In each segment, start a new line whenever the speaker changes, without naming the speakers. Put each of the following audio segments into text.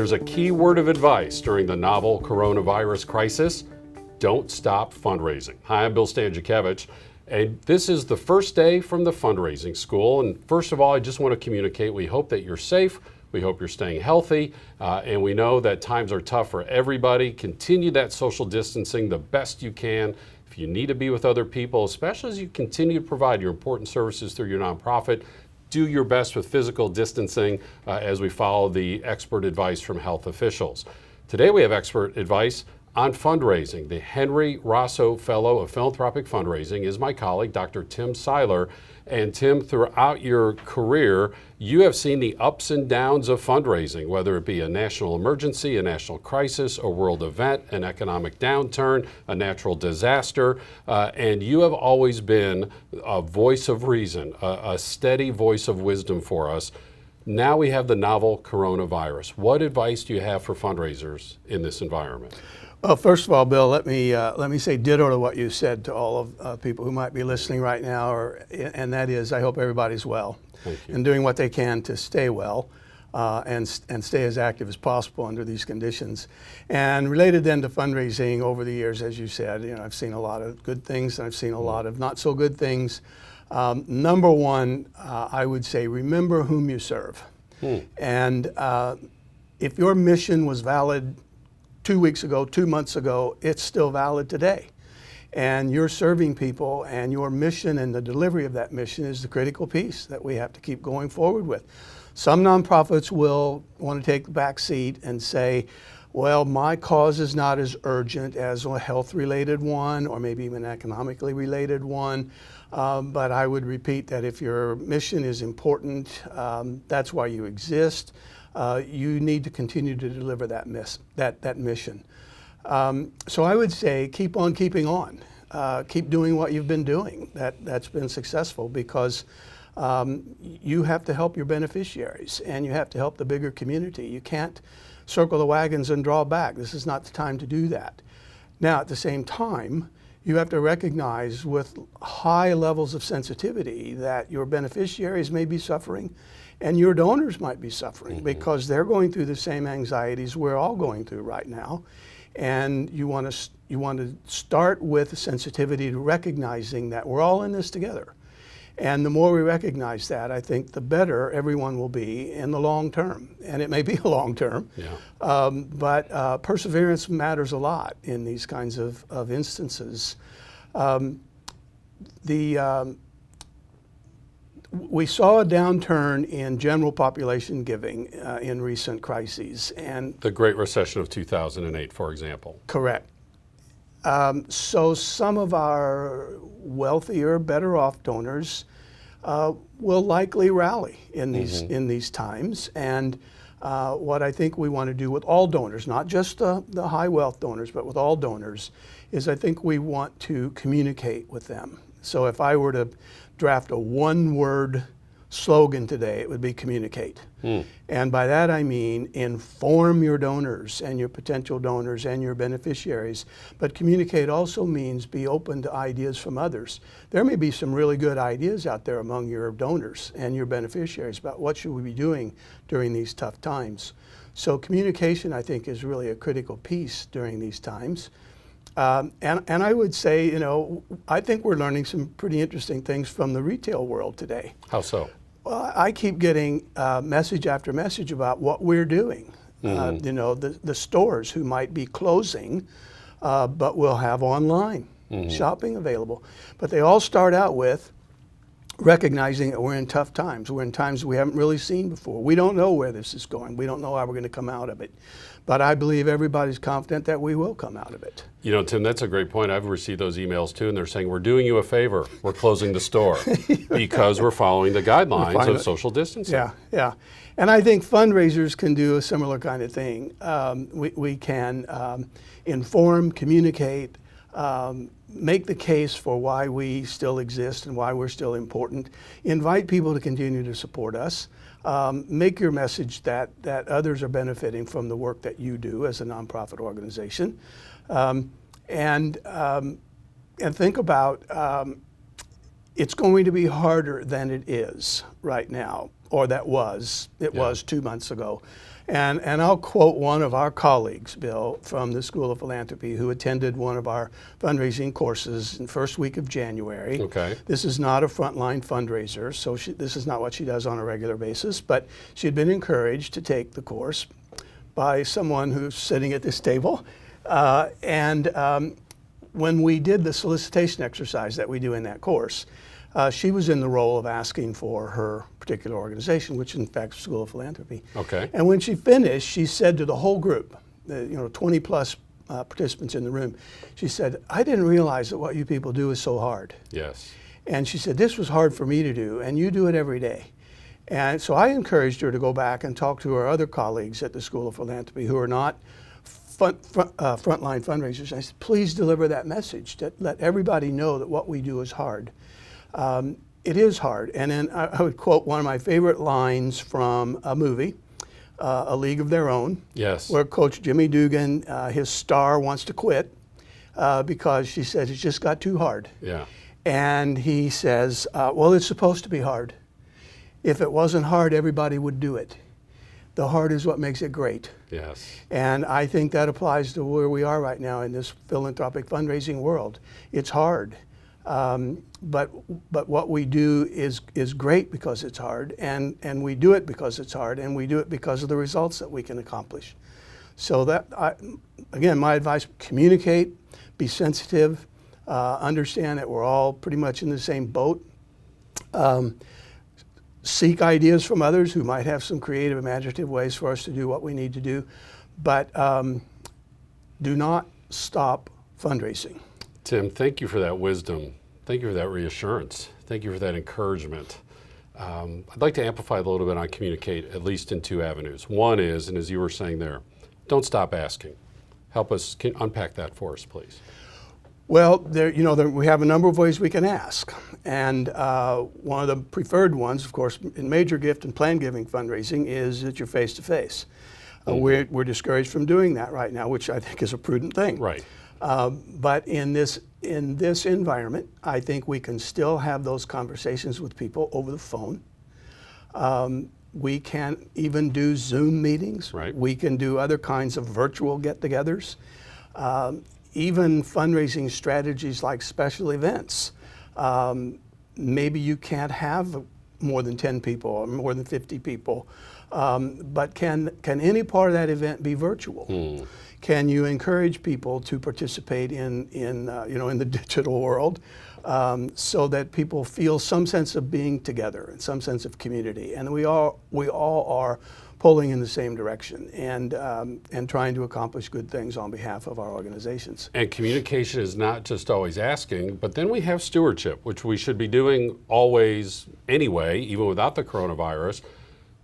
there's a key word of advice during the novel coronavirus crisis: don't stop fundraising. Hi, I'm Bill Stanczykiewicz, and this is the first day from the Fundraising School. And first of all, I just want to communicate, we hope that you're safe. We hope you're staying healthy, and we know that times are tough for everybody. Continue that social distancing the best you can. If you need to be with other people, especially as you continue to provide your important services through your nonprofit, do your best with physical distancing as we follow the expert advice from health officials. Today we have expert advice on fundraising. The Henry Rosso Fellow of Philanthropic Fundraising is my colleague, Dr. Tim Seiler. And Tim, throughout your career, you have seen the ups and downs of fundraising, whether it be a national emergency, a national crisis, a world event, an economic downturn, a natural disaster, and you have always been a voice of reason, a steady voice of wisdom for us. Now we have the novel coronavirus. What advice do you have for fundraisers in this environment?
Well, first of all, Bill, let me say ditto to what you said to all of people who might be listening right now, and that is, I hope everybody's well and doing what they can to stay well and stay as active as possible under these conditions. And related then to fundraising over the years, as you said, I've seen a lot of good things and I've seen a lot of not so good things. Number one, I would say, remember whom you serve. And if your mission was valid 2 weeks ago, 2 months ago, it's still valid today. And you're serving people, and your mission and the delivery of that mission is the critical piece that we have to keep going forward with. Some nonprofits will want to take the back seat and say, well, my cause is not as urgent as a health-related one or maybe even an economically related one. But I would repeat that if your mission is important, that's why you exist. You need to continue to deliver that mission. So I would say keep on keeping on. Keep doing what you've been doing. That's been successful because you have to help your beneficiaries and you have to help the bigger community. You can't circle the wagons and draw back. This is not the time to do that. Now, at the same time, you have to recognize with high levels of sensitivity that your beneficiaries may be suffering and your donors might be suffering because they're going through the same anxieties we're all going through right now. And you want to start with sensitivity to recognizing that we're all in this together. And the more we recognize that, I think the better everyone will be in the long term. And it may be a long term, but perseverance matters a lot in these kinds of instances. We saw a downturn in general population giving in recent crises. And
the Great Recession of 2008, for example.
Correct. So some of our wealthier, better off donors will likely rally in these times. And what I think we want to do with all donors, not just the high wealth donors, but with all donors, is I think we want to communicate with them. So if I were to draft a one-word slogan today, it would be communicate. And by that I mean inform your donors and your potential donors and your beneficiaries. But communicate also means be open to ideas from others. There may be some really good ideas out there among your donors and your beneficiaries about what should we be doing during these tough times. So communication, I think, is really a critical piece during these times. And I would say, I think we're learning some pretty interesting things from the retail world today.
How so?
Well, I keep getting message after message about what we're doing. The stores who might be closing, but will have online shopping available. But they all start out with recognizing that we're in tough times. We're in times we haven't really seen before. We don't know where this is going. We don't know how we're going to come out of it. But I believe everybody's confident that we will come out of it.
Tim, that's a great point. I've received those emails too, and they're saying, we're doing you a favor. We're closing the store because we're following the guidelines of social distancing.
Yeah. And I think fundraisers can do a similar kind of thing. We can inform, communicate, make the case for why we still exist and why we're still important, invite people to continue to support us, make your message that others are benefiting from the work that you do as a nonprofit organization, and think about it's going to be harder than it is right now that was 2 months ago. And I'll quote one of our colleagues, Bill, from the School of Philanthropy, who attended one of our fundraising courses in the first week of January.
Okay.
This is not a frontline fundraiser, so this is not what she does on a regular basis, but she had been encouraged to take the course by someone who's sitting at this table. When we did the solicitation exercise that we do in that course, she was in the role of asking for her particular organization, which in fact is School of Philanthropy.
Okay.
And when she finished, she said to the whole group, 20 plus participants in the room, she said, "I didn't realize that what you people do is so hard."
Yes.
And she said, "This was hard for me to do, and you do it every day." And so I encouraged her to go back and talk to her other colleagues at the School of Philanthropy who are not frontline fundraisers. I said, please deliver that message, to let everybody know that what we do is hard. It is hard. And then I would quote one of my favorite lines from a movie, A League of Their Own,
Yes.
where Coach Jimmy Dugan, his star, wants to quit because she says it's just got too hard.
Yeah.
And he says, well, it's supposed to be hard. If it wasn't hard, everybody would do it. The hard is what makes it great.
Yes.
And I think that applies to where we are right now in this philanthropic fundraising world. It's hard. But what we do is great because it's hard, and we do it because it's hard, and we do it because of the results that we can accomplish. So again, my advice, communicate, be sensitive, understand that we're all pretty much in the same boat. Seek ideas from others who might have some creative, imaginative ways for us to do what we need to do, but do not stop fundraising.
Tim, thank you for that wisdom. Thank you for that reassurance. Thank you for that encouragement. I'd like to amplify a little bit on communicate, at least in two avenues. One is, and as you were saying there, don't stop asking. Help us unpack that for us, please.
Well, we have a number of ways we can ask. And one of the preferred ones, of course, in major gift and planned giving fundraising is that you're face-to-face. We're discouraged from doing that right now, which I think is a prudent thing.
Right.
But in this environment, I think we can still have those conversations with people over the phone. We can even do Zoom meetings.
Right.
We can do other kinds of virtual get-togethers. Even fundraising strategies like special events. Maybe you can't have more than 10 people or more than 50 people, but can any part of that event be virtual? Can you encourage people to participate in the digital world so that people feel some sense of being together and some sense of community? And we all are pulling in the same direction and trying to accomplish good things on behalf of our organizations.
And communication is not just always asking, but then we have stewardship, which we should be doing always anyway, even without the coronavirus.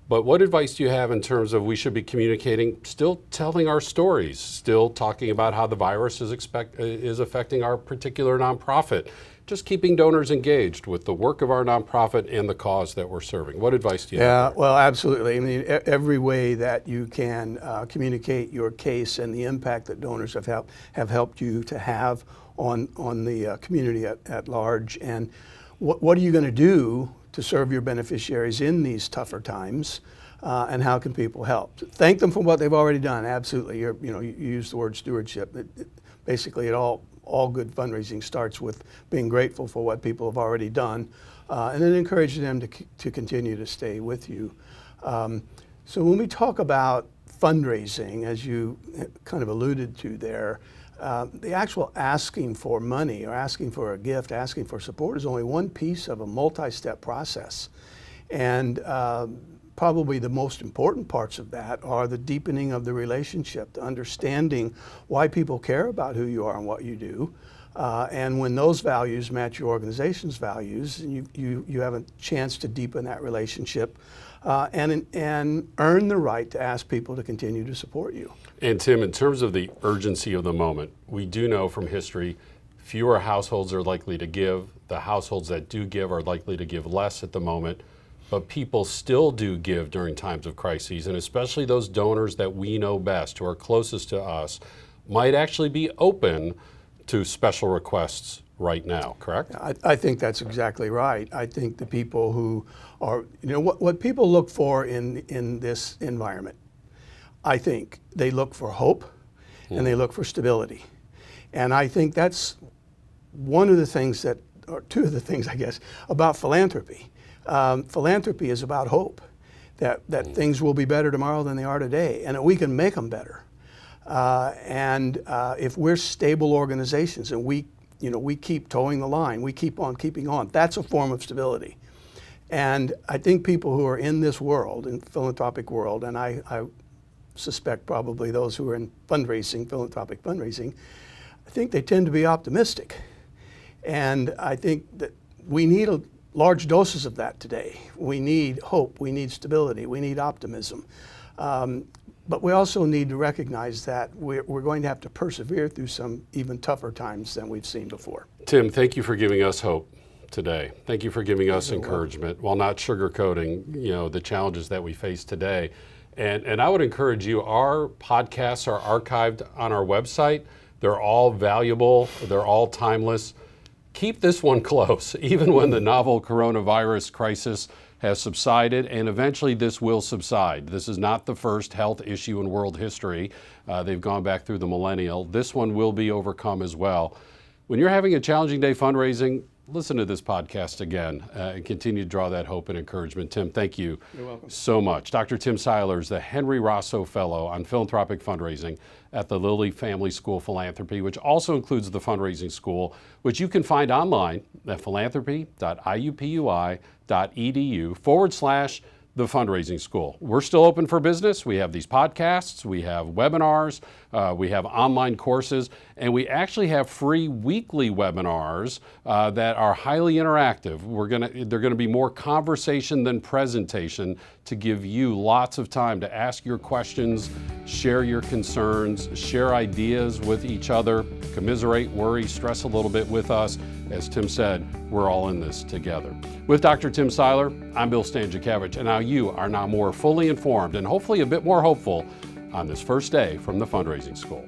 But what advice do you have in terms of we should be communicating, still telling our stories, still talking about how the virus is affecting our particular nonprofit, just keeping donors engaged with the work of our nonprofit and the cause that we're serving? What advice do you have?
Yeah, well, absolutely. I mean, every way that you can communicate your case and the impact that donors have helped you to have on the community at large, and what are you going to do to serve your beneficiaries in these tougher times, and how can people help? Thank them for what they've already done. Absolutely. You use the word stewardship. Basically, all good fundraising starts with being grateful for what people have already done, and then encourage them to continue to stay with you. So when we talk about fundraising, as you kind of alluded to there, the actual asking for money or asking for a gift, asking for support is only one piece of a multi-step process. And probably the most important parts of that are the deepening of the relationship, the understanding why people care about who you are and what you do. And when those values match your organization's values, you have a chance to deepen that relationship and earn the right to ask people to continue to support you.
And Tim, in terms of the urgency of the moment, we do know from history, fewer households are likely to give. The households that do give are likely to give less at the moment. But people still do give during times of crises, and especially those donors that we know best, who are closest to us, might actually be open to special requests right now, correct?
I think that's exactly right. I think the people who are, what people look for in this environment, I think they look for hope and they look for stability. And I think that's one of the things or two of the things, I guess, about philanthropy. Philanthropy is about hope, that things will be better tomorrow than they are today, and that we can make them better. And if we're stable organizations and we keep towing the line, we keep on keeping on, that's a form of stability. And I think people who are in this world, in philanthropic world, and I suspect probably those who are in philanthropic fundraising, I think they tend to be optimistic. And I think that we need large doses of that today. We need hope, we need stability, we need optimism. But we also need to recognize that we're going to have to persevere through some even tougher times than we've seen before.
Tim, thank you for giving us hope today. Thank you for giving us encouragement while not sugarcoating, the challenges that we face today. And I would encourage you, our podcasts are archived on our website. They're all valuable, they're all timeless. Keep this one close, even when the novel coronavirus crisis has subsided, and eventually this will subside. This is not the first health issue in world history. They've gone back through the millennial. This one will be overcome as well. When you're having a challenging day fundraising, listen to this podcast again and continue to draw that hope and encouragement. Tim, thank you so much. Dr. Tim Seiler is the Henry Rosso Fellow on Philanthropic Fundraising at the Lilly Family School of Philanthropy, which also includes the Fundraising School, which you can find online at philanthropy.iupui.edu/the Fundraising School. We're still open for business. We have these podcasts, we have webinars, we have online courses, and we actually have free weekly webinars that are highly interactive. They're gonna be more conversation than presentation to give you lots of time to ask your questions, share your concerns, share ideas with each other, commiserate, worry, stress a little bit with us. As Tim said, we're all in this together. With Dr. Tim Seiler, I'm Bill Stanczykiewicz, and now you are now more fully informed and hopefully a bit more hopeful on this first day from the Fundraising School.